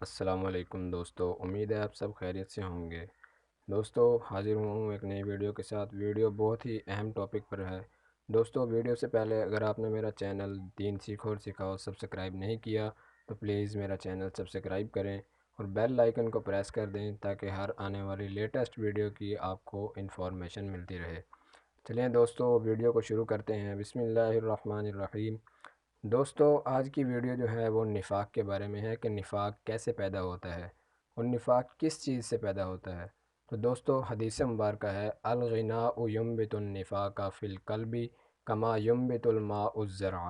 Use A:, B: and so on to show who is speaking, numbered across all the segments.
A: السلام علیکم دوستو، امید ہے آپ سب خیریت سے ہوں گے۔ دوستو حاضر ہوں ایک نئی ویڈیو کے ساتھ۔ ویڈیو بہت ہی اہم ٹاپک پر ہے۔ دوستو ویڈیو سے پہلے اگر آپ نے میرا چینل دین سیکھو اور سکھاؤ سبسکرائب نہیں کیا تو پلیز میرا چینل سبسکرائب کریں اور بیل آئیکن کو پریس کر دیں تاکہ ہر آنے والی لیٹسٹ ویڈیو کی آپ کو انفارمیشن ملتی رہے۔ چلیں دوستو ویڈیو کو شروع کرتے ہیں۔ بسم اللہ الرحمن الرحیم۔ دوستو آج کی ویڈیو جو ہے وہ نفاق کے بارے میں ہے کہ نفاق کیسے پیدا ہوتا ہے اور نفاق کس چیز سے پیدا ہوتا ہے۔ تو دوستو حدیث مبارکہ ہے الغناء ینبت النفاق فی القلب کما ینبت الماء الزرع۔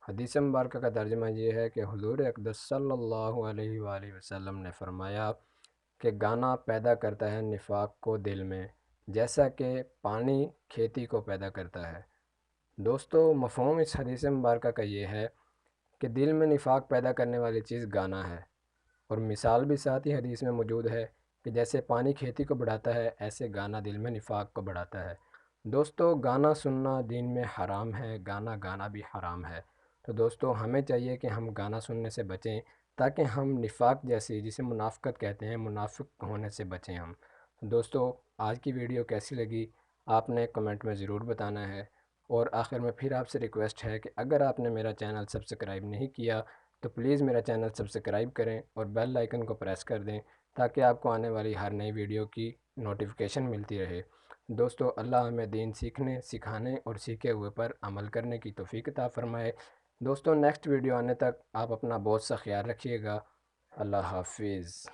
A: حدیث مبارکہ کا ترجمہ یہ ہے کہ حضور اقدس صلی اللہ علیہ وآلہ وسلم نے فرمایا کہ گانا پیدا کرتا ہے نفاق کو دل میں، جیسا کہ پانی کھیتی کو پیدا کرتا ہے۔ دوستو مفہوم اس حدیث مبارکہ کا یہ ہے کہ دل میں نفاق پیدا کرنے والی چیز گانا ہے، اور مثال بھی ساتھ ہی حدیث میں موجود ہے کہ جیسے پانی کھیتی کو بڑھاتا ہے ایسے گانا دل میں نفاق کو بڑھاتا ہے۔ دوستو گانا سننا دین میں حرام ہے، گانا گانا بھی حرام ہے۔ تو دوستو ہمیں چاہیے کہ ہم گانا سننے سے بچیں تاکہ ہم نفاق جیسی، جسے منافقت کہتے ہیں، منافق ہونے سے بچیں ہم۔ دوستو آج کی ویڈیو کیسی لگی آپ نے کمنٹ میں ضرور بتانا ہے، اور آخر میں پھر آپ سے ریکویسٹ ہے کہ اگر آپ نے میرا چینل سبسکرائب نہیں کیا تو پلیز میرا چینل سبسکرائب کریں اور بیل آئیکن کو پریس کر دیں تاکہ آپ کو آنے والی ہر نئی ویڈیو کی نوٹیفیکیشن ملتی رہے۔ دوستو اللہ ہمیں دین سیکھنے، سکھانے اور سیکھے ہوئے پر عمل کرنے کی توفیق عطا فرمائے۔ دوستو نیکسٹ ویڈیو آنے تک آپ اپنا بہت سا خیال رکھیے گا۔ اللہ حافظ۔